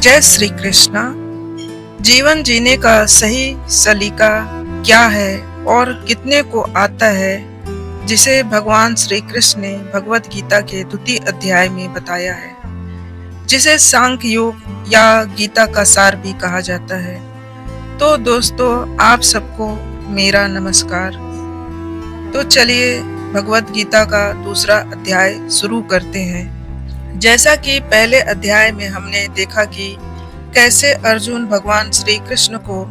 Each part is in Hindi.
जय श्री कृष्णा। जीवन जीने का सही सलीका क्या है और कितने को आता है, जिसे भगवान श्री कृष्ण ने भगवत गीता के द्वितीय अध्याय में बताया है, जिसे सांख्य योग या गीता का सार भी कहा जाता है। तो दोस्तों, आप सबको मेरा नमस्कार। तो चलिए भगवत गीता का दूसरा अध्याय शुरू करते हैं। जैसा कि पहले अध्याय में हमने देखा कि कैसे अर्जुन भगवान श्री कृष्ण को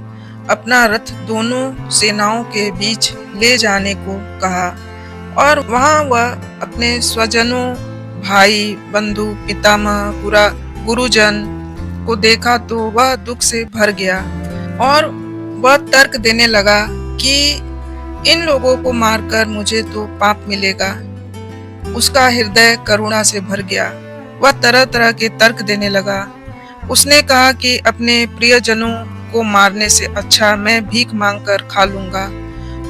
अपना रथ दोनों सेनाओं के बीच ले जाने को कहा और वहां वह अपने स्वजनों, भाई, बंधु, पितामह, पूरा गुरुजन को देखा तो वह दुख से भर गया और वह तर्क देने लगा कि इन लोगों को मारकर मुझे तो पाप मिलेगा। उसका हृदय करुणा से भर गया। वह तरह तरह के तर्क देने लगा। उसने कहा कि अपने प्रियजनों को मारने से अच्छा मैं भीख मांगकर खा लूंगा,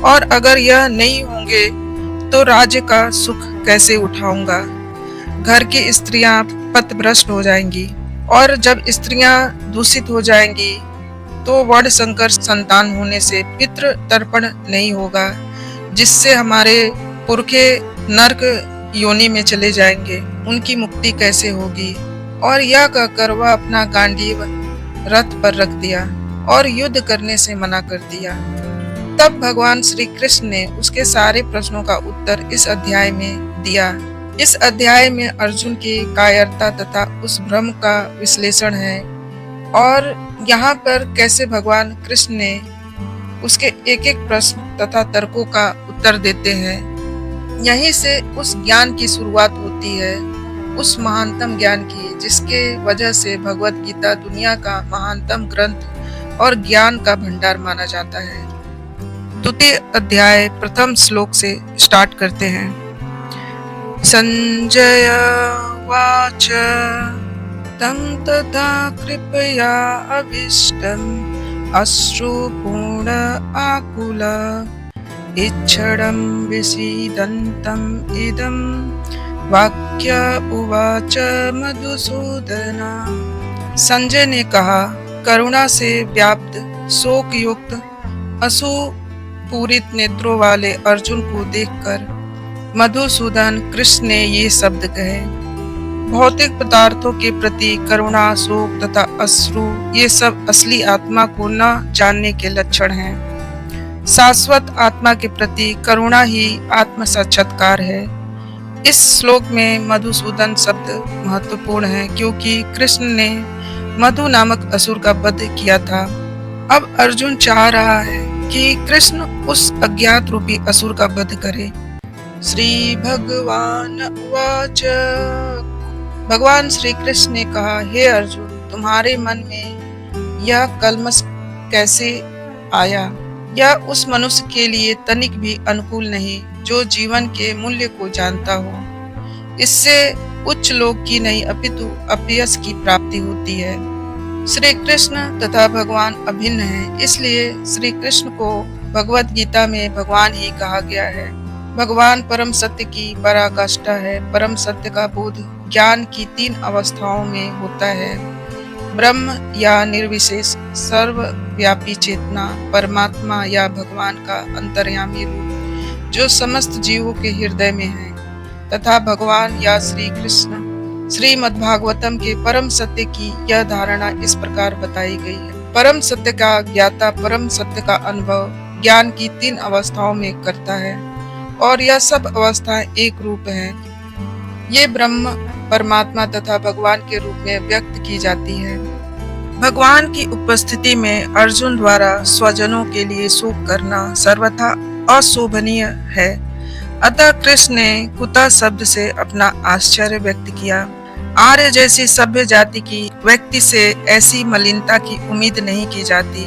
और अगर यह नहीं होंगे तो राज्य का सुख कैसे उठाऊंगा। घर की स्त्रियां पथभ्रष्ट हो जाएंगी, और जब स्त्रियां दूषित हो जाएंगी तो वर्ण संकर संतान होने से पितृ तर्पण नहीं होगा, जिससे हमारे पुरखे नरक योनि में चले जाएंगे। उनकी मुक्ति कैसे होगी। और यह कहकर वह अपना गांडीव रथ पर रख दिया और युद्ध करने से मना कर दिया। तब भगवान श्री कृष्ण ने उसके सारे प्रश्नों का उत्तर इस अध्याय में दिया। इस अध्याय में अर्जुन की कायरता तथा उस भ्रम का विश्लेषण है, और यहाँ पर कैसे भगवान कृष्ण ने उसके एक एक प्रश्न तथा तर्कों का उत्तर देते हैं। यहीं से उस ज्ञान की शुरुआत होती है, उस महानतम ज्ञान की, जिसके वजह से भगवत गीता दुनिया का महानतम ग्रंथ और ज्ञान का भंडार माना जाता है। द्वितीय अध्याय प्रथम श्लोक से स्टार्ट करते हैं। संजय वाच तं तथा कृपया अभीष्टम् अश्रुपूर्ण आकुल इच्छडं विषीदन्तम् इदं वाक्य उवाच मधुसूदना। संजय ने कहा, करुणा से व्याप्त शोक युक्त अश्रुपूरित नेत्रों वाले अर्जुन को देखकर मधुसूदन कृष्ण ने ये शब्द कहे। भौतिक पदार्थों के प्रति करुणा, शोक तथा अश्रु, ये सब असली आत्मा को न जानने के लक्षण हैं। शाश्वत आत्मा के प्रति करुणा ही आत्म साक्षात्कार है। इस श्लोक में मधुसूदन शब्द महत्वपूर्ण है, क्योंकि कृष्ण ने मधु नामक असुर का वध किया था। अब अर्जुन चाह रहा है कि कृष्ण उस अज्ञात रूपी असुर का वध करे। श्री भगवान उवाच। भगवान श्री कृष्ण ने कहा, हे अर्जुन, तुम्हारे मन में यह कलमश कैसे आया। यह उस मनुष्य के लिए तनिक भी अनुकूल नहीं जो जीवन के मूल्य को जानता हो। इससे उच्च लोक की नहीं अपितु अपयश की प्राप्ति होती है। श्री कृष्ण तथा भगवान अभिन्न है, इसलिए श्री कृष्ण को भगवत गीता में भगवान ही कहा गया है। भगवान परम सत्य की पराकाष्ठा है। परम सत्य का बोध ज्ञान की 3 अवस्थाओं में होता है। ब्रह्म या निर्विशेष सर्वव्यापी चेतना, परमात्मा या भगवान का अंतर्यामी रूप जो समस्त जीवों के हृदय में है, तथा भगवान या श्री कृष्ण। श्रीमद्भागवतम के परम सत्य की यह धारणा इस प्रकार बताई गई है। परम सत्य का ज्ञाता परम सत्य का अनुभव ज्ञान की 3 अवस्थाओं में करता है, और यह सब अवस्थाएं एक रूप हैं। ये ब्रह्म, परमात्मा तथा भगवान के रूप में व्यक्त की जाती है। भगवान की उपस्थिति में अर्जुन द्वारा स्वजनों के लिए शोक करना सर्वथा अशोभनीय है। अतः कृष्ण ने कुतः शब्द से अपना आश्चर्य व्यक्त किया। आर्य जैसी सभ्य जाति की व्यक्ति से ऐसी मलिनता की उम्मीद नहीं की जाती।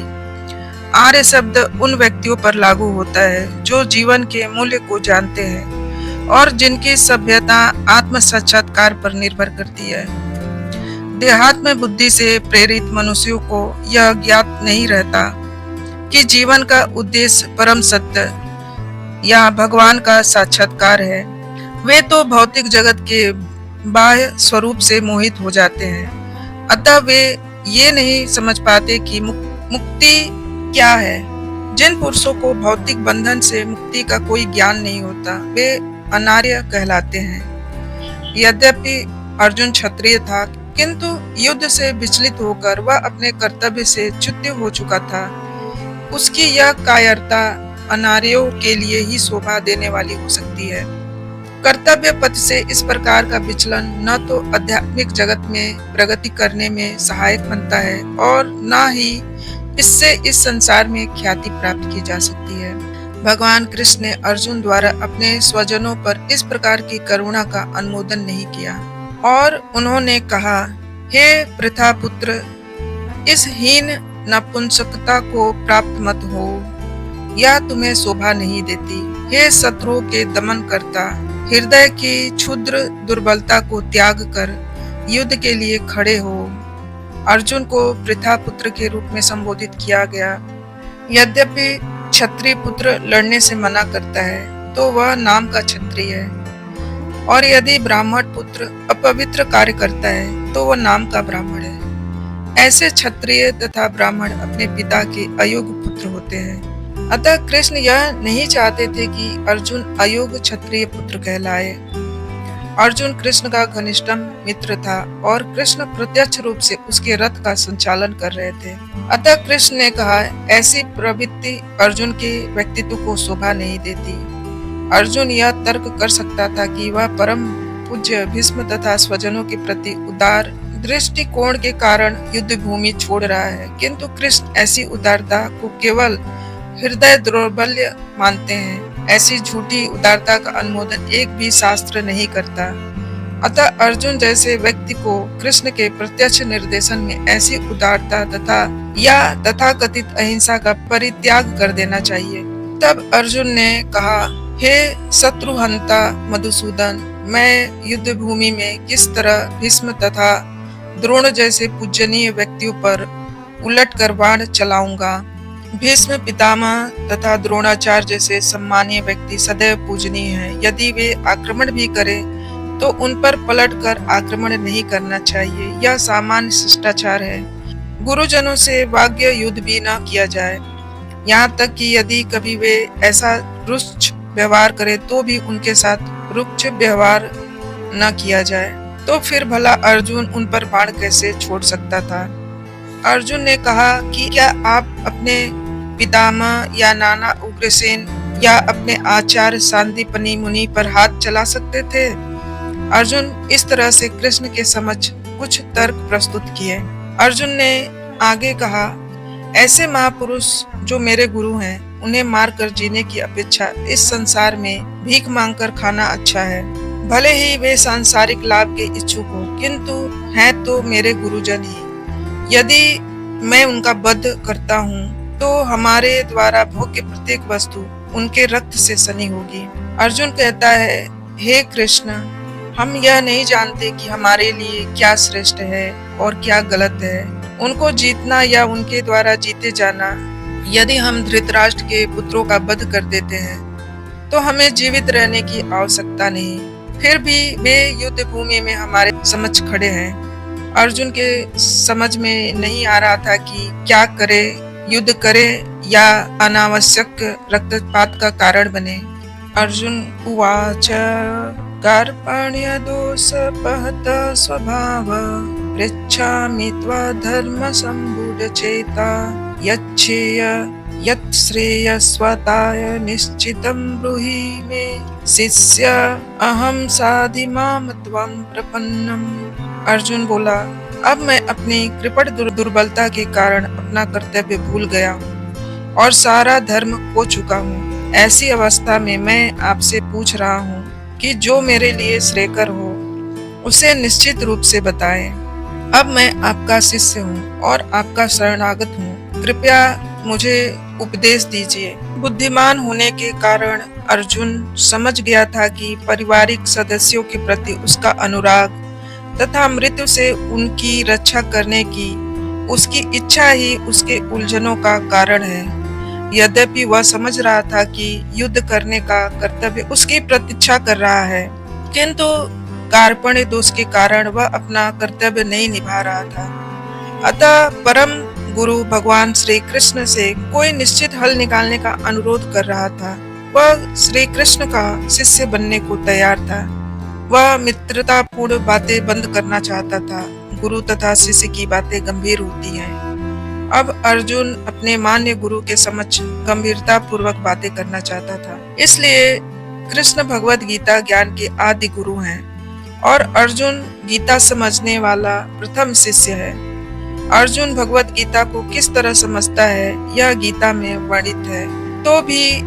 आर्य शब्द उन व्यक्तियों पर लागू होता है जो जीवन के मूल्य को जानते हैं और जिनकी सभ्यता आत्म साक्षात्कार पर निर्भर करती है। देहात्म बुद्धि से प्रेरित मनुष्यों को यह ज्ञात नहीं रहता कि जीवन का उद्देश्य परम सत्य या भगवान का साक्षात्कार है। वे तो भौतिक जगत के बाह्य स्वरूप से मोहित हो जाते हैं। अतः वे ये नहीं समझ पाते कि मुक्ति क्या है। जिन पुरुषों को भौतिक बंधन से मुक्ति का कोई ज्ञान नहीं होता, वे अनार्य कहलाते हैं। यद्यपि अर्जुन क्षत्रिय था, किंतु युद्ध से विचलित होकर वह अपने कर्तव्य से च्युत हो चुका था। उसकी यह कायरता अनार्यों के लिए ही शोभा देने वाली हो सकती है। कर्तव्य पथ से इस प्रकार का विचलन न तो आध्यात्मिक जगत में प्रगति करने में सहायक बनता है और न ही इससे इस संसार में ख्याति प्राप्त की जा सकती है। भगवान कृष्ण ने अर्जुन द्वारा अपने स्वजनों पर इस प्रकार की करुणा का अनुमोदन नहीं किया और उन्होंने कहा, हे पृथा पुत्र, इस हीन नपुंसकता को प्राप्त मत हो, यह तुम्हें शोभा नहीं देती। हे शत्रुओं के दमन करता, हृदय की क्षुद्र दुर्बलता को त्याग कर युद्ध के लिए खड़े हो। अर्जुन को पृथा पुत्र के रूप में संबोधित किया गया। यद्यपि क्षत्रिय पुत्र लड़ने से मना करता है, तो वह नाम का क्षत्रिय है, और यदि ब्राह्मण पुत्र अपवित्र कार्य करता है, तो वह नाम का ब्राह्मण है। ऐसे क्षत्रिय तथा ब्राह्मण अपने पिता के अयोग्य पुत्र होते हैं। अतः कृष्ण यह नहीं चाहते थे कि अर्जुन अयोग्य क्षत्रिय पुत्र कहलाए। अर्जुन कृष्ण का घनिष्ठतम मित्र था और कृष्ण प्रत्यक्ष रूप से उसके रथ का संचालन कर रहे थे। अतः कृष्ण ने कहा, ऐसी प्रवृत्ति अर्जुन के व्यक्तित्व को शोभा नहीं देती। अर्जुन यह तर्क कर सकता था कि वह परम पूज्य भीष्म तथा स्वजनों के प्रति उदार दृष्टिकोण के कारण युद्ध भूमि छोड़ रहा है, किंतु कृष्ण ऐसी उदारता को केवल हृदय दौर्बल्य मानते हैं। ऐसी झूठी उदारता का अनुमोदन एक भी शास्त्र नहीं करता। अतः अर्जुन जैसे व्यक्ति को कृष्ण के प्रत्यक्ष निर्देशन में ऐसी उदारता तथाकथित अहिंसा का परित्याग कर देना चाहिए। तब अर्जुन ने कहा, हे शत्रुहंता मधुसूदन, मैं युद्ध भूमि में किस तरह भीष्म तथा द्रोण जैसे पूजनीय व्यक्तियों पर उलट कर बाण चलाऊंगा। भीष्म पितामह तथा द्रोणाचार्य जैसे सम्मानीय व्यक्ति सदैव पूजनीय हैं। यदि वे आक्रमण भी करें तो उन पर पलटकर आक्रमण नहीं करना चाहिए, यह सामान्य शिष्टाचार है। गुरुजनों से वाग्य युद्ध भी न किया जाए, यहाँ तक कि यदि कभी वे ऐसा रुक्ष व्यवहार करें तो भी उनके साथ रुक्ष व्यवहार न किया जाए। तो फिर भला अर्जुन उन पर बाण कैसे छोड़ सकता था। अर्जुन ने कहा कि क्या आप अपने पितामह या नाना उग्रसेन या अपने आचार्य सांदीपनि मुनि पर हाथ चला सकते थे। अर्जुन इस तरह से कृष्ण के समक्ष कुछ तर्क प्रस्तुत किए। अर्जुन ने आगे कहा, ऐसे महापुरुष जो मेरे गुरु हैं, उन्हें मारकर जीने की अपेक्षा इस संसार में भीख मांगकर खाना अच्छा है। भले ही वे सांसारिक लाभ के इच्छुक हो, किंतु हैं तो मेरे गुरुजन ही। यदि मैं उनका वध करता हूँ तो हमारे द्वारा भोग्य प्रत्येक वस्तु उनके रक्त से सनी होगी। अर्जुन कहता है, हे कृष्ण, हम यह नहीं जानते कि हमारे लिए क्या श्रेष्ठ है और क्या गलत है। उनको जीतना या उनके द्वारा जीते जाना। यदि हम धृतराष्ट्र के पुत्रों का वध कर देते हैं तो हमें जीवित रहने की आवश्यकता नहीं, फिर भी वे युद्ध भूमि में हमारे समक्ष खड़े हैं। अर्जुन के समझ में नहीं आ रहा था कि क्या करे, युद्ध करे या अनावश्यक रक्तपात का कारण बने। अर्जुन उवाच, कार्पण्य दोषपहत स्वभाव, पृच्छामि त्वा धर्म सम्बुध चेता, यच्छेय यत्श्रेयस्वताय निश्चितं ब्रूहि मे, शिष्य अहं साधिमां त्वं प्रपन्नम्। अर्जुन बोला, अब मैं अपनी कृपण दुर्बलता के कारण अपना कर्तव्य भूल गया हूँ और सारा धर्म खो चुका हूँ। ऐसी अवस्था में मैं आपसे पूछ रहा हूँ कि जो मेरे लिए श्रेयकर हो उसे निश्चित रूप से बताएं। अब मैं आपका शिष्य हूँ और आपका शरणागत हूँ, कृपया मुझे उपदेश दीजिए। बुद्धिमान होने के कारण अर्जुन समझ गया था कि पारिवारिक सदस्यों के प्रति उसका अनुराग तथा मृत्यु से उनकी रक्षा करने की उसकी इच्छा ही उसके उलझनों का कारण है। यद्यपि वह समझ रहा था कि युद्ध करने का कर्तव्य उसकी प्रतीक्षा कर रहा है, किंतु कार्पण्य दोष के कारण वह अपना कर्तव्य नहीं निभा रहा था। अतः परम गुरु भगवान श्री कृष्ण से कोई निश्चित हल निकालने का अनुरोध कर रहा था। वह श्री कृष्ण का शिष्य बनने को तैयार था। वह मित्रतापूर्ण बातें बंद करना चाहता था। गुरु तथा शिष्य की बातें गंभीर होती हैं। अब अर्जुन अपने मान्य गुरु के समक्ष गंभीरता पूर्वक बातें करना चाहता था। इसलिए कृष्ण भगवत गीता ज्ञान के आदि गुरु हैं और अर्जुन गीता समझने वाला प्रथम शिष्य है। अर्जुन भगवत गीता को किस तरह समझता है यह गीता में वर्णित है। तो भी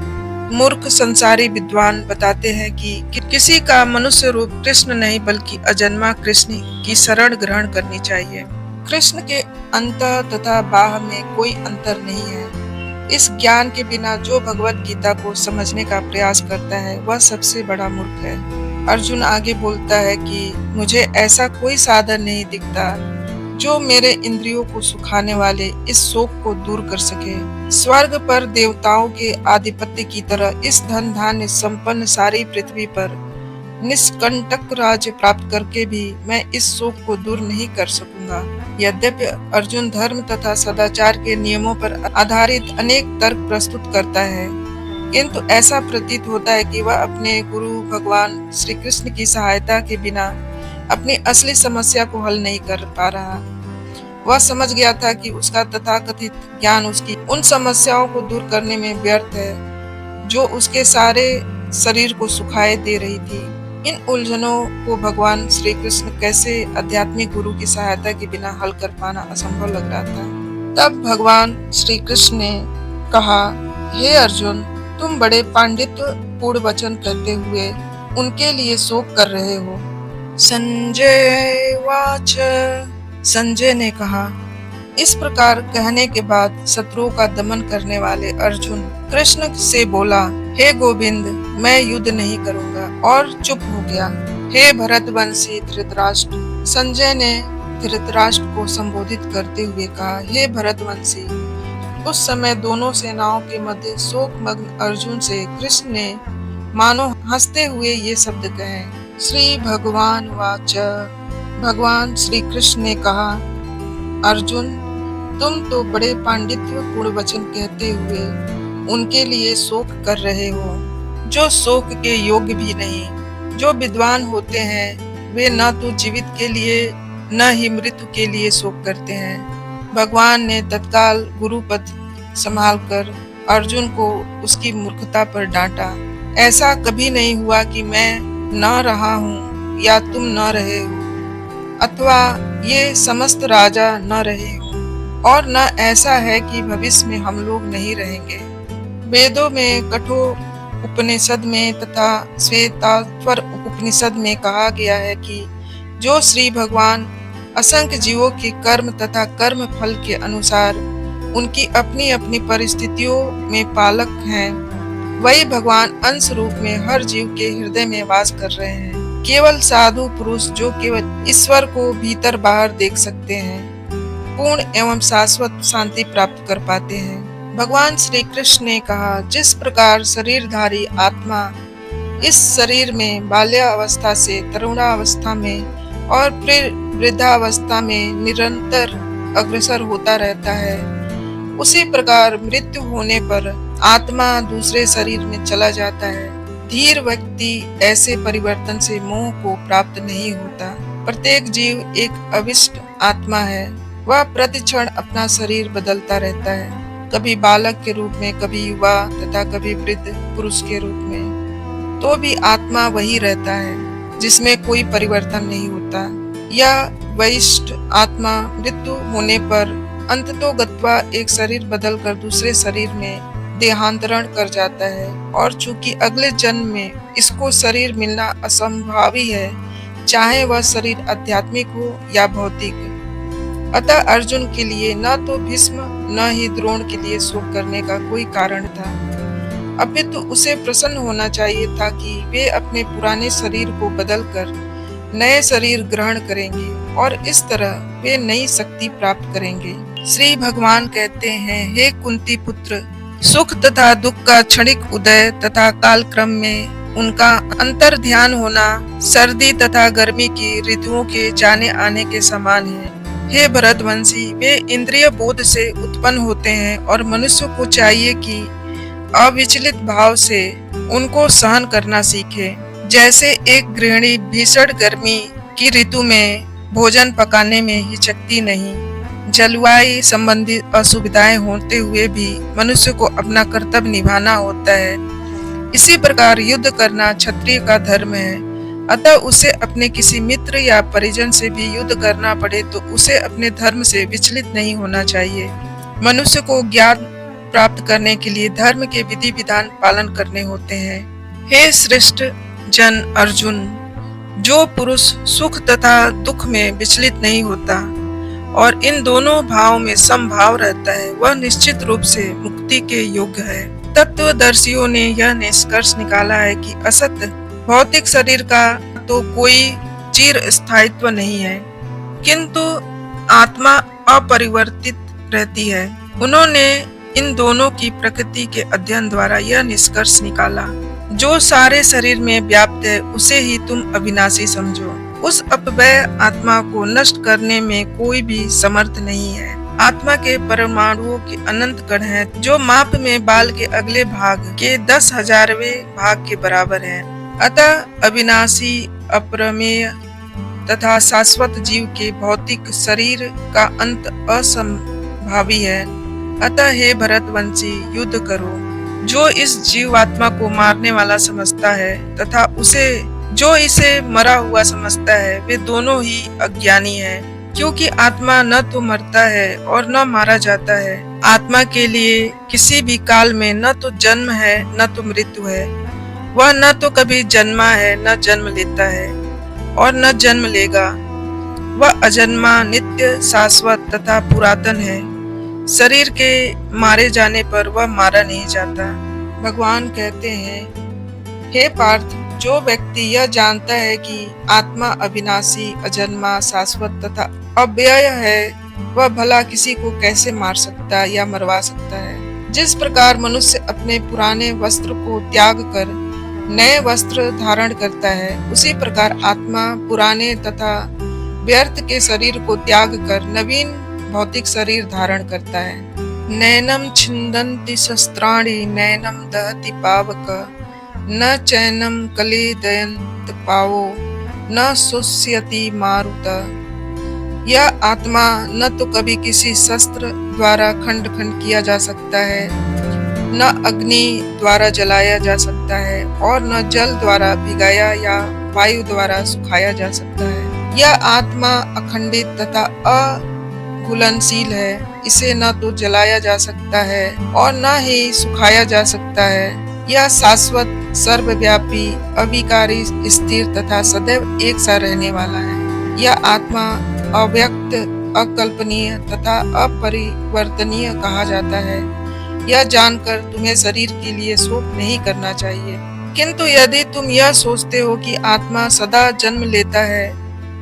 मूर्ख संसारी विद्वान बताते हैं कि किसी का मनुष्य रूप कृष्ण नहीं बल्कि अजन्मा कृष्ण की शरण ग्रहण करनी चाहिए। कृष्ण के अंतः तथा बाह में कोई अंतर नहीं है। इस ज्ञान के बिना जो भगवत गीता को समझने का प्रयास करता है वह सबसे बड़ा मूर्ख है। अर्जुन आगे बोलता है कि मुझे ऐसा कोई साधन नहीं दिखता जो मेरे इंद्रियों को सुखाने वाले इस शोक को दूर कर सके। स्वर्ग पर देवताओं के आधिपत्य की तरह इस धन धान्य संपन्न सारी पृथ्वी पर निष्कंटक राज्य प्राप्त करके भी मैं इस शोक को दूर नहीं कर सकूंगा। यद्यपि अर्जुन धर्म तथा सदाचार के नियमों पर आधारित अनेक तर्क प्रस्तुत करता है, किंतु ऐसा प्रतीत होता है कि वह अपने गुरु भगवान श्री कृष्ण की सहायता के बिना अपनी असली समस्या को हल नहीं कर पा रहा। वह समझ गया था कि उसका तथाकथित ज्ञान उसकी उन समस्याओं को दूर करने में व्यर्थ है जो उसके सारे शरीर को सुखाए दे रही थी। इन उलझनों को भगवान श्री कृष्ण कैसे आध्यात्मिक गुरु की सहायता के बिना हल कर पाना असंभव लग रहा था। तब भगवान श्री कृष्ण ने कहा, हे अर्जुन, तुम बड़े पांडित्य पूर्ण वचन कहते हुए उनके लिए शोक कर रहे हो। संजय वाच, संजय ने कहा। इस प्रकार कहने के बाद शत्रुओं का दमन करने वाले अर्जुन कृष्ण से बोला, हे गोविंद, मैं युद्ध नहीं करूंगा, और चुप हो गया। हे भरतवंशी धृतराष्ट्र, संजय ने धृतराष्ट्र को संबोधित करते हुए कहा, हे भरतवंशी। उस समय दोनों सेनाओं के मध्य शोकमग्न अर्जुन से कृष्ण ने मानो हंसते हुए ये शब्द कहे। श्री भगवान वाच, भगवान श्री कृष्ण ने कहा, अर्जुन, तुम तो बड़े पांडित्य पूर्ण वचन कहते हुए उनके लिए शोक कर रहे हो जो शोक के योग्य भी नहीं। जो विद्वान होते हैं वे न तो जीवित के लिए न ही मृत्यु के लिए शोक करते हैं। भगवान ने तत्काल गुरुपद संभालकर अर्जुन को उसकी मूर्खता पर डांटा। ऐसा कभी नहीं हुआ कि मैं न रहा हूँ या तुम न रहे हो, अथवा ये समस्त राजा न रहे हो, और न ऐसा है कि भविष्य में हम लोग नहीं रहेंगे। वेदों में कठोर उपनिषद में तथा श्वेताश्वर उपनिषद में कहा गया है कि जो श्री भगवान असंख्य जीवों के कर्म तथा कर्म फल के अनुसार उनकी अपनी अपनी परिस्थितियों में पालक हैं, वही भगवान अंश रूप में हर जीव के हृदय में वास कर रहे हैं। केवल साधु पुरुष जो केवल ईश्वर को भीतर बाहर देख सकते हैं, पूर्ण एवं शाश्वत शांति प्राप्त कर पाते हैं। भगवान श्री कृष्ण ने कहा, जिस प्रकार शरीरधारी आत्मा इस शरीर में बाल्यावस्था से तरुणावस्था में और फिर वृद्धावस्था में निरंतर अग्रसर होता रहता है, उसी प्रकार मृत्यु होने पर आत्मा दूसरे शरीर में चला जाता है। धीर व्यक्ति ऐसे परिवर्तन से मोह को प्राप्त नहीं होता। प्रत्येक जीव एक अविष्ट आत्मा है। वह प्रतिक्षण अपना शरीर बदलता रहता है, कभी बालक के रूप में, कभी युवा तथा कभी वृद्ध पुरुष के रूप में। तो भी आत्मा वही रहता है जिसमें कोई परिवर्तन नहीं होता। यह वैष्ट आत्मा मृत्यु होने पर अंततोगत्वा एक शरीर बदलकर दूसरे शरीर में देहांतरण कर जाता है, और चूंकि अगले जन्म में इसको शरीर मिलना असंभावी है, चाहे वह शरीर आध्यात्मिक हो या भौतिक। अतः अर्जुन के लिए न तो भीष्म न ही द्रोण के लिए शोक करने का कोई कारण था, अपितु उसे प्रसन्न होना चाहिए था कि वे अपने पुराने शरीर को बदलकर नए शरीर ग्रहण करेंगे और इस तरह वे नई शक्ति प्राप्त करेंगे। श्री भगवान कहते हैं, हे कुंती पुत्र, सुख तथा दुख का क्षणिक उदय तथा कालक्रम में उनका अंतर ध्यान होना सर्दी तथा गर्मी की ऋतुओं के जाने आने के समान है। हे भरतवंशी, वे इंद्रिय बोध से उत्पन्न होते हैं और मनुष्य को चाहिए कि अविचलित भाव से उनको सहन करना सीखे। जैसे एक गृहिणी भीषण गर्मी की ऋतु में भोजन पकाने में हिचकती नहीं, जलवायु संबंधी असुविधाएं होते हुए भी मनुष्य को अपना कर्तव्य निभाना होता है, इसी प्रकार युद्ध करना क्षत्रिय का धर्म है। अतः उसे अपने किसी मित्र या परिजन से भी युद्ध करना पड़े तो उसे अपने धर्म से विचलित नहीं होना चाहिए। मनुष्य को ज्ञान प्राप्त करने के लिए धर्म के विधि विधान पालन करने होते हैं। हे श्रेष्ठ जन अर्जुन, जो पुरुष सुख तथा दुख में विचलित नहीं होता और इन दोनों भाव में समभाव रहता है, वह निश्चित रूप से मुक्ति के योग्य है। तत्वदर्शियों ने यह निष्कर्ष निकाला है कि असत भौतिक शरीर का तो कोई चिर स्थायित्व नहीं है, किंतु आत्मा अपरिवर्तित रहती है। उन्होंने इन दोनों की प्रकृति के अध्ययन द्वारा यह निष्कर्ष निकाला, जो सारे शरीर में व्याप्त है उसे ही तुम अविनाशी समझो। उस अपव्यय आत्मा को नष्ट करने में कोई भी समर्थ नहीं है। आत्मा के परमाणुओं के अनंत कण हैं, जो माप में बाल के अगले भाग के 10,000वें भाग के बराबर हैं। अतः अविनाशी, अप्रमेय तथा शाश्वत जीव के भौतिक शरीर का अंत असंभावी है। अतः हे भरतवंशी, युद्ध करो। जो इस जीवात्मा को मारने वाला समझता है तथा जो इसे मरा हुआ समझता है, वे दोनों ही अज्ञानी हैं, क्योंकि आत्मा न तो मरता है और न मारा जाता है। आत्मा के लिए किसी भी काल में न तो जन्म है न तो मृत्यु है। वह न तो कभी जन्मा है न जन्म लेता है और न जन्म लेगा। वह अजन्मा, नित्य, शाश्वत तथा पुरातन है। शरीर के मारे जाने पर वह मारा नहीं जाता। भगवान कहते हैं, हे पार्थ, जो व्यक्ति यह जानता है कि आत्मा अविनाशी, अजन्मा, शाश्वत तथा अव्यय है, वह भला किसी को कैसे मार सकता या मरवा सकता है। जिस प्रकार मनुष्य अपने पुराने वस्त्र को त्याग कर नए वस्त्र धारण करता है, उसी प्रकार आत्मा पुराने तथा व्यर्थ के शरीर को त्याग कर नवीन भौतिक शरीर धारण करता है। नैनम छिन्दन्ति शस्त्राणि नैनम दहति पावक न चैनम कलेदयन्त पावो न शुष्यति मारुत। यह आत्मा न तो कभी किसी शस्त्र द्वारा खंड खंड किया जा सकता है, न अग्नि द्वारा जलाया जा सकता है और न जल द्वारा भिगाया या वायु द्वारा सुखाया जा सकता है। यह आत्मा अखंडित तथा अघुलनशील है। इसे न तो जलाया जा सकता है और न ही सुखाया जा सकता है। यह शाश्वत, सर्वव्यापी, अविकारी, स्थिर तथा सदैव एक सा रहने वाला है। यह आत्मा अव्यक्त, अकल्पनीय तथा अपरिवर्तनीय कहा जाता है। यह जानकर तुम्हें शरीर के लिए शोक नहीं करना चाहिए, किंतु यदि तुम यह सोचते हो कि आत्मा सदा जन्म लेता है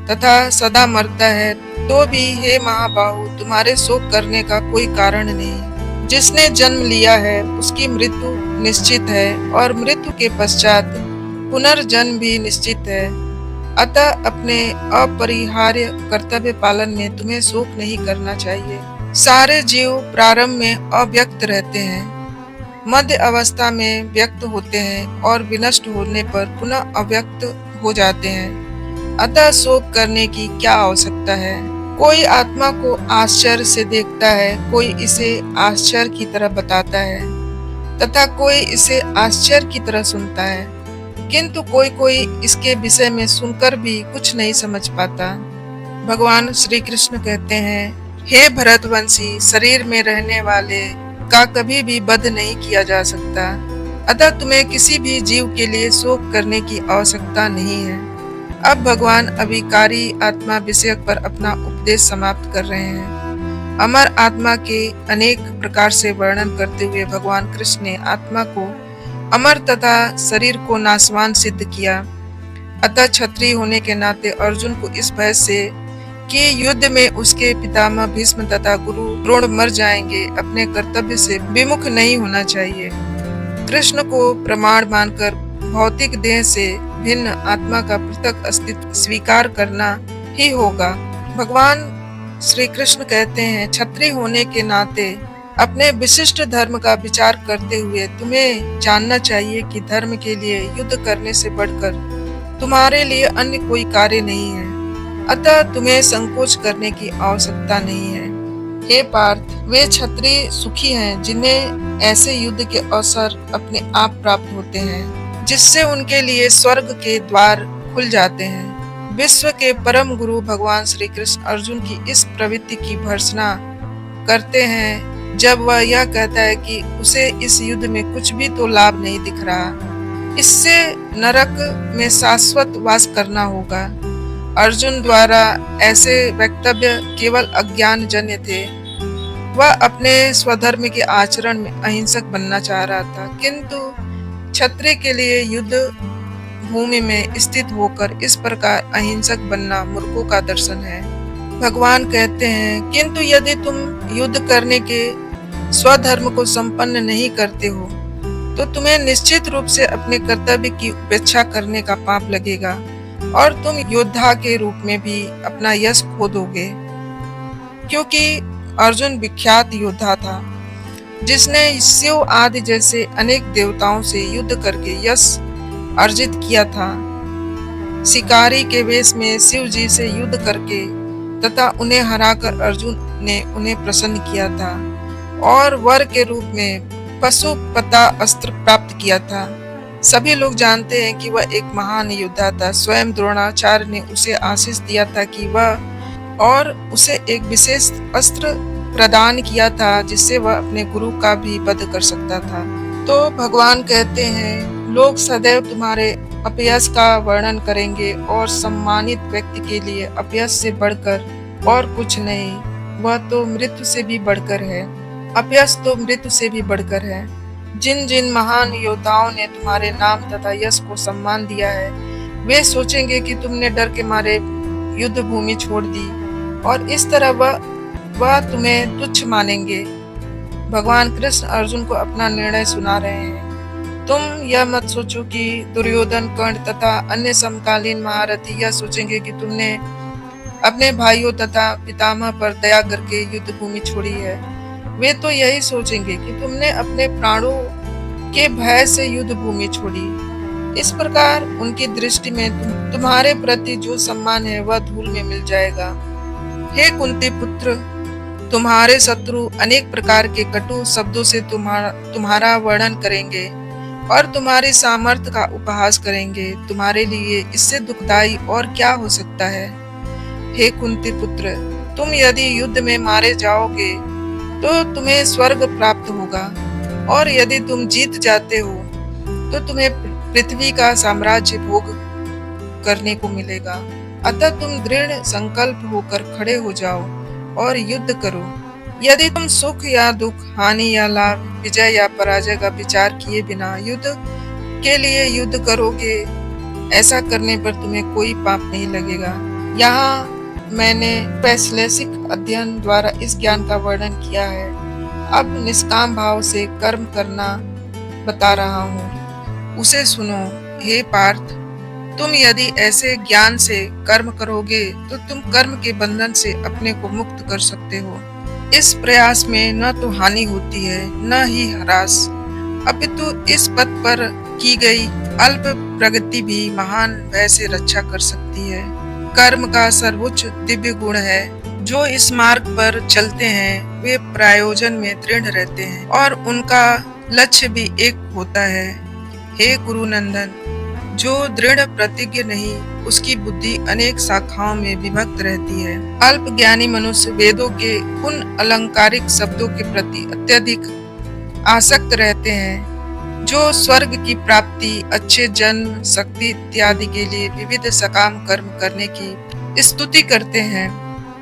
तथा सदा मरता है, तो भी हे महाबाहु, तुम्हारे शोक करने का कोई कारण नहीं। जिसने जन्म लिया है उसकी मृत्यु निश्चित है और मृत्यु के पश्चात पुनर्जन्म भी निश्चित है। अतः अपने अपरिहार्य कर्तव्य पालन में तुम्हें शोक नहीं करना चाहिए। सारे जीव प्रारंभ में अव्यक्त रहते हैं, मध्य अवस्था में व्यक्त होते हैं और विनष्ट होने पर पुनः अव्यक्त हो जाते हैं। अतः शोक करने की क्या आवश्यकता है। कोई आत्मा को आश्चर्य से देखता है, कोई इसे आश्चर्य की तरह बताता है तथा कोई इसे आश्चर्य की तरह सुनता है, किंतु कोई कोई इसके विषय में सुनकर भी कुछ नहीं समझ पाता। भगवान श्री कृष्ण कहते हैं, हे भरतवंशी, शरीर में रहने वाले का कभी भी वध नहीं किया जा सकता। अतः तुम्हें किसी भी जीव के लिए शोक करने की आवश्यकता नहीं है। अब भगवान अविकारी आत्मा विषय पर अपना उपदेश समाप्त कर रहे हैं। अमर आत्मा के अनेक प्रकार से वर्णन करते हुए भगवान कृष्ण ने आत्मा को अमर तथा शरीर को नाशवान सिद्ध किया। अतः क्षत्रिय होने के नाते अर्जुन को इस भय से कि युद्ध में उसके पितामह भीष्म तथा गुरु द्रोण मर जाएंगे, अपने कर्तव्य से विमुख नहीं होना चाहिए। कृष्ण को प्रमाण मानकर भौतिक देह से भिन्न आत्मा का पृथक अस्तित्व स्वीकार करना ही होगा। भगवान श्री कृष्ण कहते हैं, क्षत्रिय होने के नाते अपने विशिष्ट धर्म का विचार करते हुए तुम्हें जानना चाहिए कि धर्म के लिए युद्ध करने से बढ़कर तुम्हारे लिए अन्य कोई कार्य नहीं है। अतः तुम्हें संकोच करने की आवश्यकता नहीं है। हे पार्थ, वे क्षत्रिय सुखी हैं जिन्हें ऐसे युद्ध के अवसर अपने आप प्राप्त होते हैं, जिससे उनके लिए स्वर्ग के द्वार खुल जाते हैं। विश्व के परम गुरु भगवान श्री कृष्ण अर्जुन की इस प्रवृत्ति की भर्त्सना करते हैं जब वह यह कहता है कि उसे इस युद्ध में कुछ भी तो लाभ नहीं दिख रहा, इससे नरक में शाश्वत वास करना होगा। अर्जुन द्वारा ऐसे वक्तव्य केवल अज्ञान जन्य थे। वह अपने स्वधर्म के आचरण में अहिंसक बनना चाह रहा था, किंतु क्षत्रिय के लिए युद्ध भूमि में स्थित होकर इस प्रकार अहिंसक बनना मूर्खों का दर्शन है। भगवान कहते हैं, किंतु यदि तुम युद्ध करने के स्वधर्म को संपन्न नहीं करते हो तो तुम्हें निश्चित रूप से अपने कर्तव्य की उपेक्षा करने का पाप लगेगा और तुम योद्धा के रूप में भी अपना यश खो दोगे। क्योंकि अर्जुन विख्यात योद्धा था, जिसने शिव आदि जैसे अनेक देवताओं से युद्ध करके यश अर्जित किया था। शिकारी के वेश में शिव जी से युद्ध करके तथा उन्हें हराकर अर्जुन ने उन्हें प्रसन्न किया था और वर के रूप में पशुपता अस्त्र प्राप्त किया था। सभी लोग जानते हैं कि वह एक महान योद्धा था। स्वयं द्रोणाचार्य ने उसे आशीष दिया था कि वह और उसे एक विशेष अस्त्र प्रदान किया था जिससे वह अपने गुरु का भी वध कर सकता था। तो भगवान कहते हैं, लोग सदैव तुम्हारे अपयश का वर्णन करेंगे और सम्मानित व्यक्ति के लिए अपयश से बढ़कर और कुछ नहीं, वह तो मृत्यु से भी बढ़कर है। अपयश तो मृत्यु से भी बढ़कर है। जिन जिन महान योद्धाओं ने तुम्हारे नाम तथा यश को सम्मान दिया है, वे सोचेंगे कि तुमने डर के मारे युद्ध भूमि छोड़ दी और इस तरह वह तुम्हें तुच्छ मानेंगे। भगवान कृष्ण अर्जुन को अपना निर्णय सुना रहे हैं। तुम यह मत सोचो कि दुर्योधन, कर्ण तथा अन्य समकालीन महारथी यह सोचेंगे कि तुमने अपने भाइयों तथा पितामह पर दया करके युद्ध भूमि छोड़ी है। वे तो यही सोचेंगे कि तुमने अपने प्राणों के भय से युद्ध भूमि छोड़ी। इस प्रकार उनकी दृष्टि में तुम्हारे प्रति जो सम्मान है वह धूल में मिल जाएगा। हे कुंती पुत्र, तुम्हारे शत्रु अनेक प्रकार के कटु शब्दों से तुम्हारा वर्णन करेंगे और तुम्हारी सामर्थ्य का उपहास करेंगे। तुम्हारे लिए इससे दुखदाई और क्या हो सकता है। हे कुंती पुत्र, तुम यदि युद्ध में मारे जाओगे तो तुम्हें स्वर्ग प्राप्त होगा और यदि तुम जीत जाते हो तो तुम्हें पृथ्वी का साम्राज्य भोग करने को मिलेगा। अतः तुम दृढ़ संकल्प होकर खड़े हो जाओ और युद्ध करो। यदि तुम सुख या दुख, हानि या लाभ, विजय या पराजय का विचार किए बिना युद्ध के लिए युद्ध करोगे, ऐसा करने पर तुम्हें कोई पाप नहीं लगेगा। यहाँ मैंने वैश्लेषिक अध्ययन द्वारा इस ज्ञान का वर्णन किया है। अब निष्काम भाव से कर्म करना बता रहा हूँ, उसे सुनो। हे पार्थ, तुम यदि ऐसे ज्ञान से कर्म करोगे तो तुम कर्म के बंधन से अपने को मुक्त कर सकते हो। इस प्रयास में न तो हानि होती है न ही ह्रास, अपितु इस पथ पर की गई अल्प प्रगति भी महान भय से रक्षा कर सकती है। कर्म का सर्वोच्च दिव्य गुण है। जो इस मार्ग पर चलते हैं वे प्रयोजन में दृढ़ रहते हैं और उनका लक्ष्य भी एक होता है। हे गुरु नंदन, जो दृढ़ प्रतिज्ञ नहीं, उसकी बुद्धि अनेक शाखाओं में विभक्त रहती है। अल्प ज्ञानी मनुष्य वेदों के उन अलंकारिक शब्दों के प्रति अत्यधिक आसक्त रहते हैं जो स्वर्ग की प्राप्ति, अच्छे जन्म, शक्ति इत्यादि के लिए विविध सकाम कर्म करने की स्तुति करते हैं।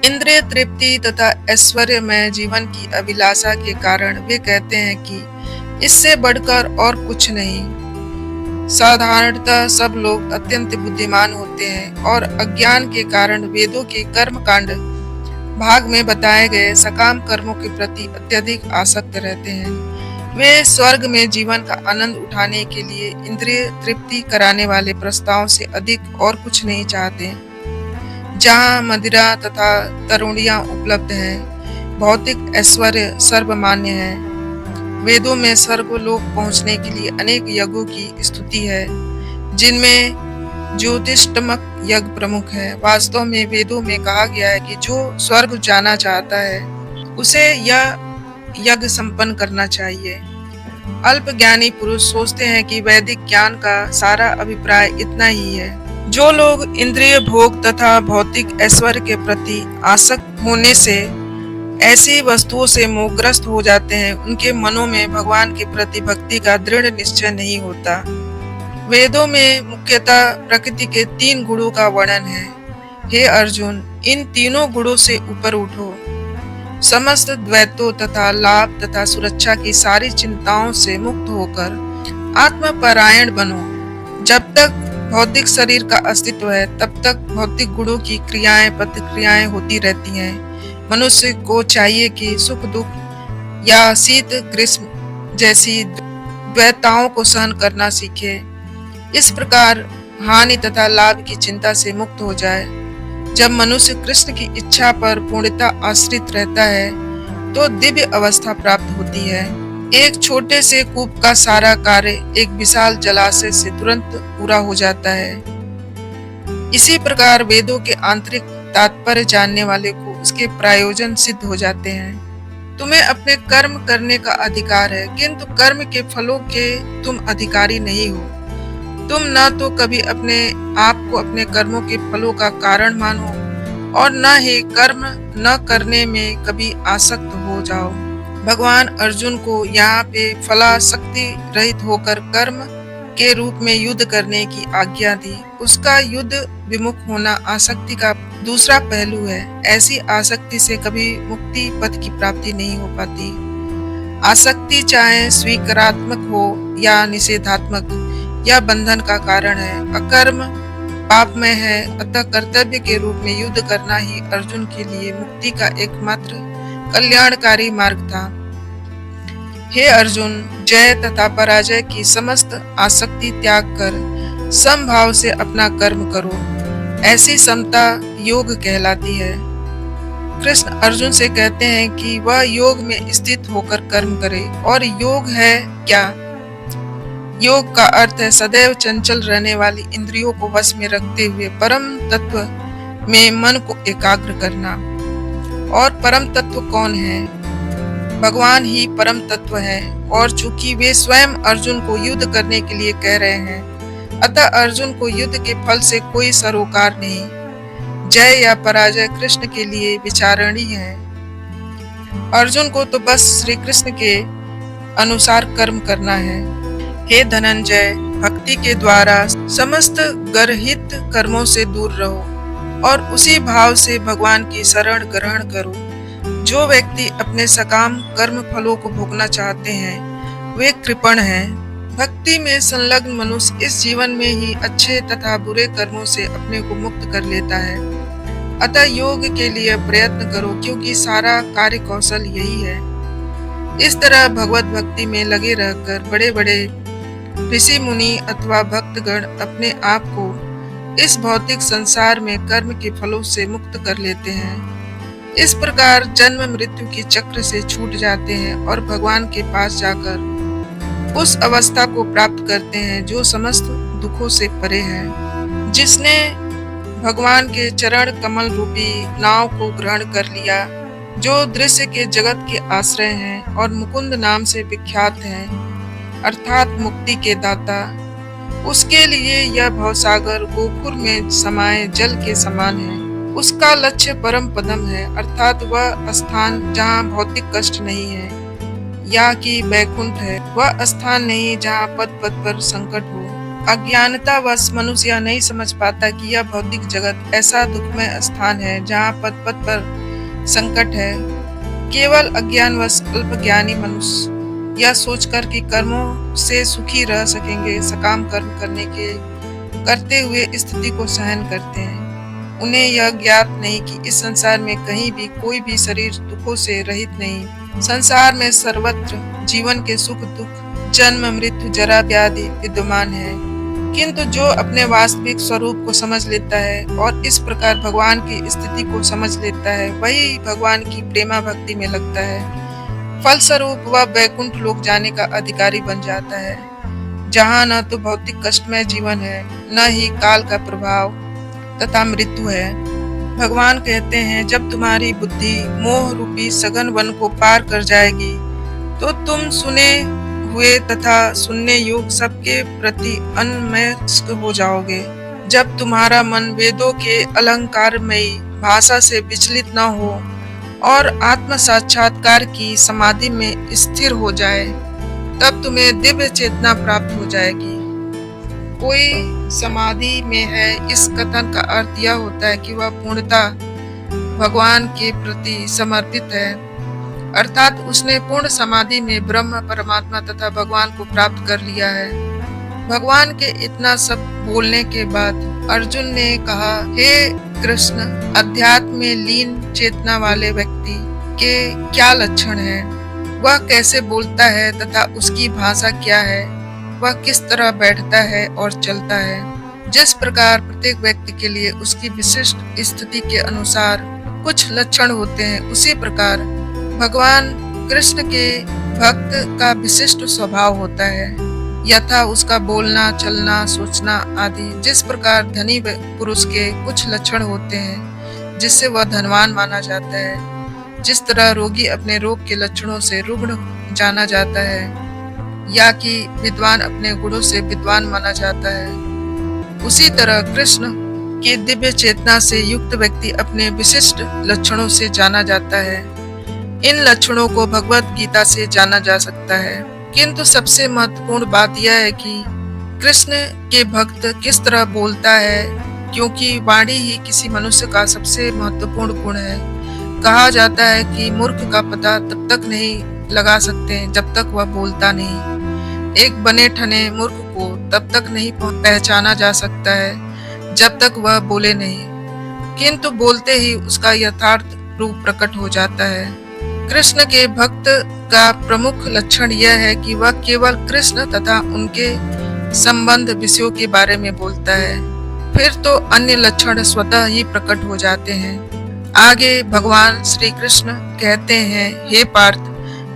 इंद्रिय तृप्ति तथा ऐश्वर्यमय जीवन की अभिलाषा के कारण वे कहते हैं कि इससे बढ़कर और कुछ नहीं। साधारणतः सब लोग अत्यंत बुद्धिमान होते हैं और अज्ञान के कारण वेदों के कर्म कांड भाग में बताए गए सकाम कर्मों के प्रति अत्यधिक आसक्त रहते हैं। वे स्वर्ग में जीवन का आनंद उठाने के लिए इंद्रिय तृप्ति कराने वाले प्रस्ताव से अधिक और कुछ नहीं चाहते। जहाँ मदिरा तथा तरुणियाँ उपलब्ध हैं, भौतिक ऐश्वर्य सर्वमान्य है। वेदों में स्वर्गलोक पहुंचने के लिए अनेक यज्ञों की स्तुति है, जिनमें ज्योतिष्टमक यज्ञ प्रमुख है। वास्तव में वेदों में कहा गया है कि जो स्वर्ग जाना चाहता है उसे यह यज्ञ संपन्न करना चाहिए। अल्प ज्ञानी पुरुष सोचते हैं कि वैदिक ज्ञान का सारा अभिप्राय इतना ही है। जो लोग इंद्रिय भोग तथा भौतिक ऐश्वर्य के प्रति आसक्त होने से ऐसी वस्तुओं से मोहग्रस्त हो जाते हैं, उनके मनों में भगवान के प्रति भक्ति का दृढ़ निश्चय नहीं होता। वेदों में मुख्यतः प्रकृति के 3 गुणों का वर्णन है। हे अर्जुन, इन तीनों गुणों से ऊपर उठो। समस्त द्वैतों तथा लाभ तथा सुरक्षा की सारी चिंताओं से मुक्त होकर आत्मपरायण बनो। जब तक भौतिक शरीर का अस्तित्व है, तब तक भौतिक गुणों की क्रियाएं प्रतिक्रियाएं होती रहती हैं। मनुष्य को चाहिए कि सुख दुख या शीत ग्रीष्म जैसी द्वैताओं को सहन करना सीखे। इस प्रकार हानि तथा लाभ की चिंता से मुक्त हो जाए। जब मनुष्य कृष्ण की इच्छा पर पूर्णतः आश्रित रहता है तो दिव्य अवस्था प्राप्त होती है। एक छोटे से कूप का सारा कार्य एक विशाल जलाशय से तुरंत पूरा हो जाता है। इसी प्रकार वेदों के आंतरिक तात्पर्य जानने वाले को उसके प्रयोजन सिद्ध हो जाते हैं। तुम्हें अपने कर्म करने का अधिकार है, किंतु कर्म के फलों के तुम अधिकारी नहीं हो। तुम न तो कभी अपने आप को अपने कर्मों के फलों का कारण मानो और न ही कर्म न करने में कभी आसक्त हो जाओ। भगवान अर्जुन को यहाँ पे फलासक्ति रहित होकर कर्म के रूप में युद्ध करने की आज्ञा दी। उसका युद्ध विमुख होना आसक्ति का दूसरा पहलू है। ऐसी आसक्ति से कभी मुक्ति पथ की प्राप्ति नहीं हो पाती। आसक्ति चाहे स्वीकारात्मक हो या निषेधात्मक, यह बंधन का कारण है। अकर्म पापमय है, अतः कर्तव्य के रूप में युद्ध करना ही अर्जुन के लिए मुक्ति का एकमात्र कल्याणकारी मार्ग था। हे अर्जुन, जय तथा पराजय की समस्त आसक्ति त्याग कर समभाव से अपना कर्म करो। ऐसी समता योग कहलाती है। कृष्ण अर्जुन से कहते हैं कि वह योग में स्थित होकर कर्म करे। और योग है क्या? योग का अर्थ है सदैव चंचल रहने वाली इंद्रियों को वश में रखते हुए परम तत्व में मन को एकाग्र करना। और परम तत्व कौन है? भगवान ही परम तत्व है। और चूंकि वे स्वयं अर्जुन को युद्ध करने के लिए कह रहे हैं, अतः अर्जुन को युद्ध के फल से कोई सरोकार नहीं। जय या पराजय कृष्ण के लिए विचारणीय है। अर्जुन को तो बस श्री कृष्ण के अनुसार कर्म करना है। हे धनंजय, भक्ति के द्वारा समस्त गर्हित कर्मों से दूर रहो और उसी भाव से भगवान की शरण ग्रहण करो। जो व्यक्ति अपने सकाम कर्म फलों को भोगना चाहते हैं, वे कृपण हैं। भक्ति में संलग्न मनुष्य इस जीवन में ही अच्छे तथा बुरे कर्मों से अपने को मुक्त कर लेता है। अतः योग के लिए प्रयत्न करो, क्योंकि सारा कार्य कौशल यही है। इस तरह भगवत भक्ति में लगे रहकर बड़े बड़े ऋषि मुनि अथवा भक्तगण अपने आप को इस भौतिक संसार में कर्म के फलों से मुक्त कर लेते हैं। इस प्रकार जन्म मृत्यु की चक्र से छूट जाते हैं और भगवान के पास जाकर उस अवस्था को प्राप्त करते हैं जो समस्त दुखों से परे है। जिसने भगवान के चरण कमल रूपी नाव को ग्रहण कर लिया, जो दृश्य के जगत के आश्रय हैं और मुकुंद नाम से विख्यात हैं, अर्थात मुक्ति के दाता, उसके लिए यह भवसागर गोकुल में समाये जल के समान है। उसका लक्ष्य परम पदम है, अर्थात वह स्थान जहाँ भौतिक कष्ट नहीं है, या कि वैकुंठ है। वह स्थान नहीं जहाँ पद पद पर संकट हो। अज्ञानतावश मनुष्य यह नहीं समझ पाता कि यह भौतिक जगत ऐसा दुखमय स्थान है जहाँ पद पद पर संकट है। केवल अज्ञानवश अल्पज्ञानी मनुष्य यह सोचकर कि कर्मों से सुखी रह सकेंगे, सकाम कर्म करते हुए स्थिति को सहन करते हैं। उन्हें यह ज्ञात नहीं कि इस संसार में कहीं भी कोई भी शरीर दुखों से रहित नहीं। संसार में सर्वत्र जीवन के सुख दुख, जन्म मृत्यु, जरा व्याधि विद्यमान है। किंतु जो अपने वास्तविक स्वरूप को समझ लेता है और इस प्रकार भगवान की स्थिति को समझ लेता है, वही भगवान की प्रेमा भक्ति में लगता है। फलस्वरूप वह वैकुंठ लोक जाने का अधिकारी बन जाता है, जहाँ न तो भौतिक कष्टमय जीवन है, न ही काल का प्रभाव तथा मृत्यु है। भगवान कहते हैं, जब तुम्हारी बुद्धि मोह रूपी सघन वन को पार कर जाएगी, तो तुम सुने हुए तथा सुनने योग्य सबके प्रति अन्मयस्क हो जाओगे। जब तुम्हारा मन वेदों के अलंकारमयी भाषा से विचलित न हो और आत्म साक्षात्कार की समाधि में स्थिर हो जाए, तब तुम्हें दिव्य चेतना प्राप्त हो जाएगी। कोई समाधि में है, इस कथन का अर्थ यह होता है कि वह पूर्णतः भगवान के प्रति समर्पित है, अर्थात उसने पूर्ण समाधि में ब्रह्म परमात्मा तथा भगवान को प्राप्त कर लिया है। भगवान के इतना सब बोलने के बाद अर्जुन ने कहा, हे कृष्ण, अध्यात्म में लीन चेतना वाले व्यक्ति के क्या लक्षण हैं? वह कैसे बोलता है तथा उसकी भाषा क्या है? वह किस तरह बैठता है और चलता है? जिस प्रकार प्रत्येक व्यक्ति के लिए उसकी विशिष्ट स्थिति के अनुसार कुछ लक्षण होते हैं, उसी प्रकार भगवान कृष्ण के भक्त का विशिष्ट स्वभाव होता है, यथा उसका बोलना, चलना, सोचना आदि। जिस प्रकार धनी पुरुष के कुछ लक्षण होते हैं जिससे वह धनवान माना जाता है, जिस तरह रोगी अपने रोग के लक्षणों से रुग्ण जाना जाता है, या कि विद्वान अपने गुणों से विद्वान माना जाता है, उसी तरह कृष्ण की दिव्य चेतना से युक्त व्यक्ति अपने विशिष्ट लक्षणों से जाना जाता है। इन लक्षणों को भगवत गीता से जाना जा सकता है। किंतु सबसे महत्वपूर्ण बात यह है कि कृष्ण के भक्त किस तरह बोलता है, क्योंकि वाणी ही किसी मनुष्य का सबसे महत्वपूर्ण गुण है। कहा जाता है कि मूर्ख का पता तब तक नहीं लगा सकते जब तक वह बोलता नहीं। एक बने ठने मूर्ख को तब तक नहीं पहचाना जा सकता है जब तक वह बोले नहीं, किंतु बोलते ही उसका यथार्थ रूप प्रकट हो जाता है। कृष्ण के भक्त का प्रमुख लक्षण यह है कि वह केवल कृष्ण तथा उनके संबंध विषयों के बारे में बोलता है, फिर तो अन्य लक्षण स्वतः ही प्रकट हो जाते हैं। आगे भगवान श्री कृष्ण कहते हैं, हे पार्थ,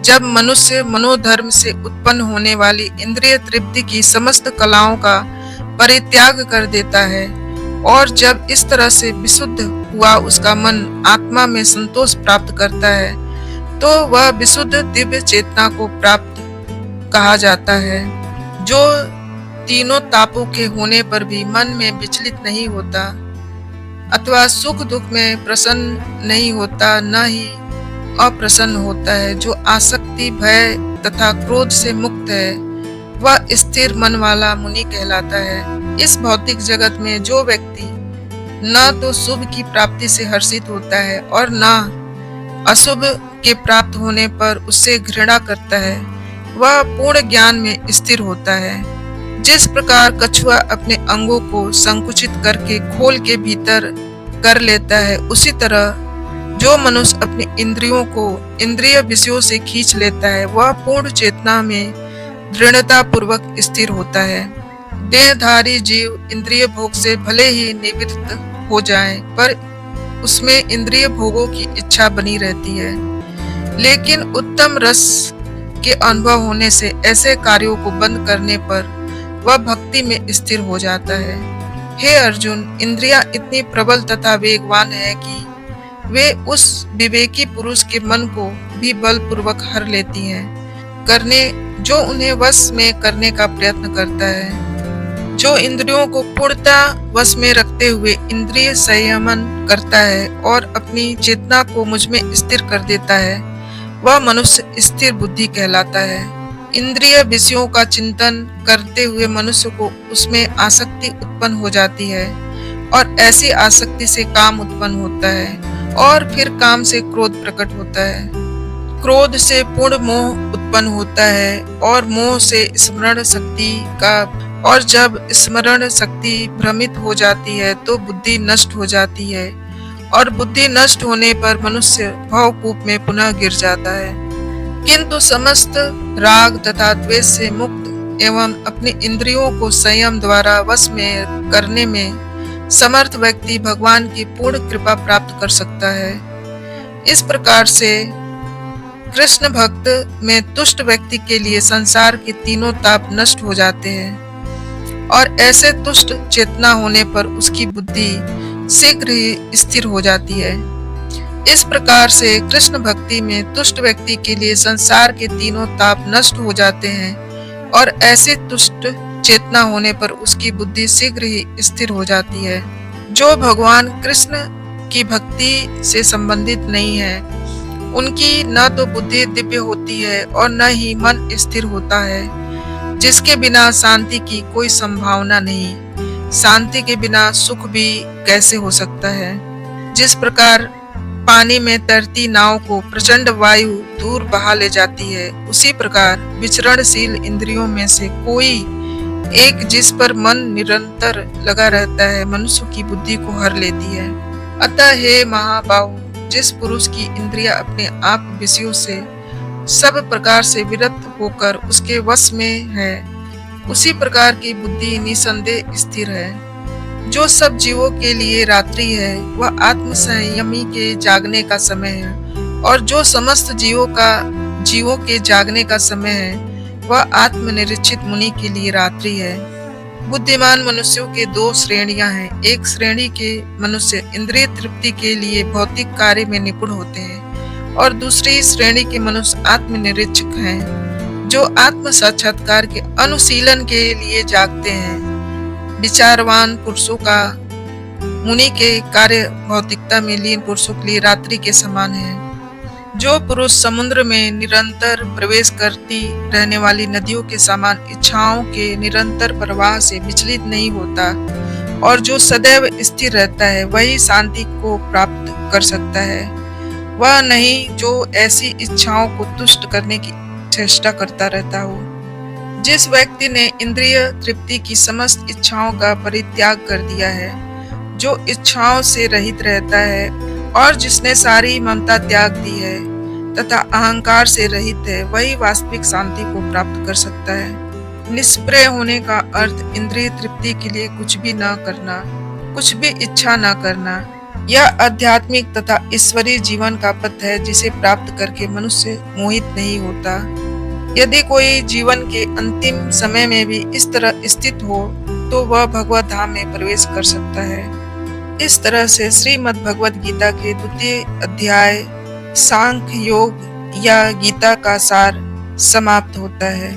जब मनुष्य मनोधर्म से उत्पन्न होने वाली इंद्रिय तृप्ति की समस्त कलाओं का परित्याग कर देता है और जब इस तरह से विशुद्ध हुआ उसका मन आत्मा में संतोष प्राप्त करता है, तो वह विशुद्ध दिव्य चेतना को प्राप्त कहा जाता है, जो तीनों तापों के होने पर भी मन में विचलित नहीं होता अथवा सुख दुख में प्रसन्न नहीं होता, न ही अप्रसन्न होता है, जो आसक्ति, भय तथा क्रोध से मुक्त है, वह स्थिर मन वाला मुनि कहलाता है। इस भौतिक जगत में जो व्यक्ति न तो शुभ की प्राप्ति से हर्षित होता है और न अशुभ के प्राप्त होने पर उससे घृणा करता है, वह पूर्ण ज्ञान में स्थिर होता है। जिस प्रकार कछुआ अपने अंगों को संकुचित करके खोल के भीतर कर लेता है, उसी तरह जो मनुष्य अपनी इंद्रियों को इंद्रिय विषयों से खींच लेता है, वह पूर्ण चेतना में दृढ़ता पूर्वक स्थिर होता है। देहधारी जीव इंद्रिय भोग से भले ही निवृत्त हो जाए, पर उसमें इंद्रिय भोगों की इच्छा बनी रहती है। लेकिन उत्तम रस के अनुभव होने से ऐसे कार्यों को बंद करने पर वह भक्ति में स्थिर हो जाता है। हे अर्जुन, इंद्रियां इतनी प्रबल तथा वेगवान है कि वे उस विवेकी पुरुष के मन को भी बलपूर्वक हर लेती हैं, जो उन्हें वश में करने का प्रयत्न करता है। जो इंद्रियों को पूर्णतः वश में रखते हुए इंद्रिय संयमन करता है और अपनी चेतना को मुझ में स्थिर कर देता है, वह मनुष्य स्थिर बुद्धि कहलाता है। इंद्रिय विषयों का चिंतन करते हुए मनुष्य को उसमें आसक्ति उत्पन्न हो जाती है और ऐसी आसक्ति से काम उत्पन्न होता है और फिर काम से क्रोध प्रकट होता है। क्रोध से पूर्ण मोह उत्पन्न होता है और मोह से स्मरण शक्ति का, और जब स्मरण शक्ति भ्रमित हो जाती है तो बुद्धि नष्ट हो जाती है और बुद्धि नष्ट होने पर मनुष्य भवकूप में पुनः गिर जाता है। किंतु समस्त राग तथा द्वेष से मुक्त एवं अपनी इंद्रियों को संयम द्वारा वश में करने में समर्थ व्यक्ति भगवान की पूर्ण कृपा प्राप्त कर सकता है। इस प्रकार से कृष्ण भक्त में तुष्ट व्यक्ति के लिए संसार के तीनों ताप नष्ट हो जाते हैं और ऐसे तुष्ट चेतना होने पर उसकी बुद्धि शीघ्र ही स्थिर हो जाती है। इस प्रकार से कृष्ण भक्ति में तुष्ट व्यक्ति के लिए संसार के तीनों ताप नष्ट हो जाते हैं और ऐसे तुष्ट चेतना होने पर उसकी बुद्धि शीघ्र ही स्थिर हो जाती है। जो भगवान कृष्ण की भक्ति से संबंधित नहीं है, उनकी न तो बुद्धि दिव्य होती है और न ही मन स्थिर होता है, जिसके बिना शांति की कोई संभावना नहीं। शांति के बिना सुख भी कैसे हो सकता है। जिस प्रकार पानी में तैरती नाव को प्रचंड वायु दूर बहा ले जाती है, उसी प्रकार विचरणशील इंद्रियों में से कोई एक जिस पर मन निरंतर लगा रहता है, मनुष्य की बुद्धि को हर लेती है। अतः हे महाबाहु, जिस पुरुष की इंद्रियां अपने आप विषयों से सब प्रकार से विरत होकर उसके वश में है, उसी प्रकार की बुद्धि निसंदेह स्थिर है। जो सब जीवों के लिए रात्रि है, वह आत्म संयमी के जागने का समय है, और जो समस्त जीवों के जागने का समय है, वह आत्मनिरीक्षित मुनि के लिए रात्रि है। बुद्धिमान मनुष्यों के दो श्रेणियां हैं। एक श्रेणी के मनुष्य इंद्रिय तृप्ति के लिए भौतिक कार्य में निपुण होते हैं और दूसरी श्रेणी के मनुष्य आत्मनिरीक्षक हैं, जो आत्म साक्षात्कार के अनुशीलन के लिए जागते हैं। विचारवान पुरुषों का मुनि के कार्य भौतिकता में लीन पुरुषों के लिए रात्रि के समान है। जो पुरुष समुद्र में निरंतर प्रवेश करती रहने वाली नदियों के समान इच्छाओं के निरंतर प्रवाह से विचलित नहीं होता और जो सदैव स्थिर रहता है, वही शांति को प्राप्त कर सकता है। वह नहीं जो ऐसी इच्छाओं को तुष्ट करने की चेष्टा करता रहता हो। जिस व्यक्ति ने इंद्रिय तृप्ति की समस्त इच्छाओं का परित्याग कर दिया है, जो इच्छाओं से रहित रहता है और जिसने सारी ममता त्याग दी है तथा अहंकार से रहित है, वही वास्तविक शांति को प्राप्त कर सकता है। निष्प्रय होने का अर्थ इंद्रिय तृप्ति के लिए कुछ भी न करना, कुछ भी इच्छा न करना। यह आध्यात्मिक तथा ईश्वरीय जीवन का पथ है, जिसे प्राप्त करके मनुष्य मोहित नहीं होता। यदि कोई जीवन के अंतिम समय में भी इस तरह स्थित हो, तो वह भगवत धाम में प्रवेश कर सकता है। इस तरह से श्रीमद् भगवद गीता के 2 अध्याय सांख्य योग या गीता का सार समाप्त होता है।